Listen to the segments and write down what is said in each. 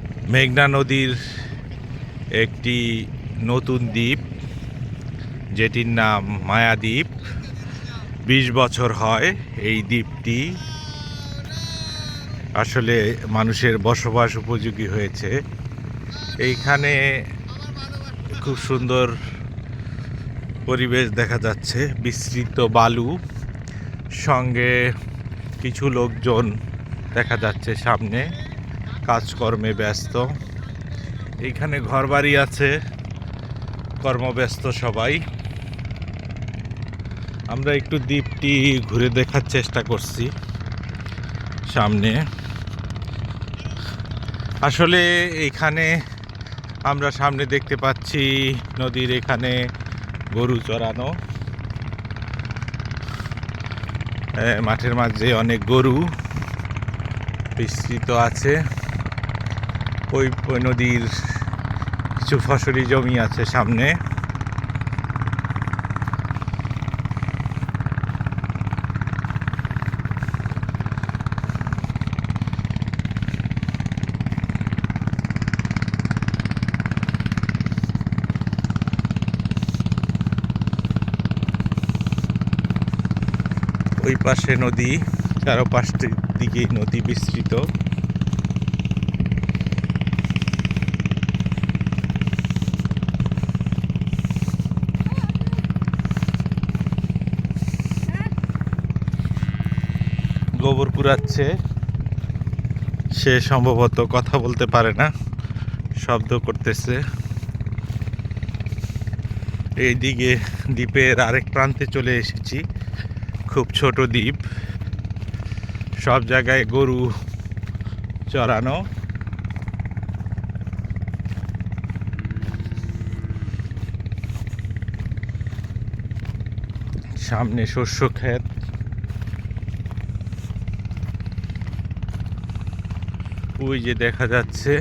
মেঘনা নদীর একটি নতুন দ্বীপ, যেটির নাম মায়াদ্বীপ। 20 বছর হয় এই দ্বীপটি আসলে মানুষের বসবাস উপযোগী হয়েছে। এইখানে খুব সুন্দর পরিবেশ দেখা যাচ্ছে, বিস্তৃত বালু, সঙ্গে কিছু লোকজন দেখা যাচ্ছে সামনে কাজকর্মে ব্যস্ত। এইখানে ঘরবাড়ি আছে, কর্মব্যস্ত সবাই। আমরা একটু দ্বীপটি ঘুরে দেখার চেষ্টা করছি সামনে। আসলে এখানে আমরা সামনে দেখতে পাচ্ছি নদীর এখানে গরু চরানো, মাঠের মাঝে অনেক গরু বিস্তৃত আছে। ওই নদীর কিছু ফসলি জমি আছে সামনে। ওই পাশে নদী, চারপাশটির দিকে নদী বিস্তৃত। গোবর কুড়াচ্ছে, সে সম্ভবত কথা বলতে পারে না, শব্দ করতেছে। এইদিকে দ্বীপের আরেক প্রান্তে চলে এসেছি। খুব ছোট দ্বীপ, সব জায়গায় গরু চরানো। সামনে শস্য ক্ষেত, ওই যে দেখা যাচ্ছে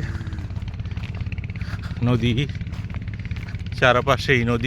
নদী, চারপাশেই নদী।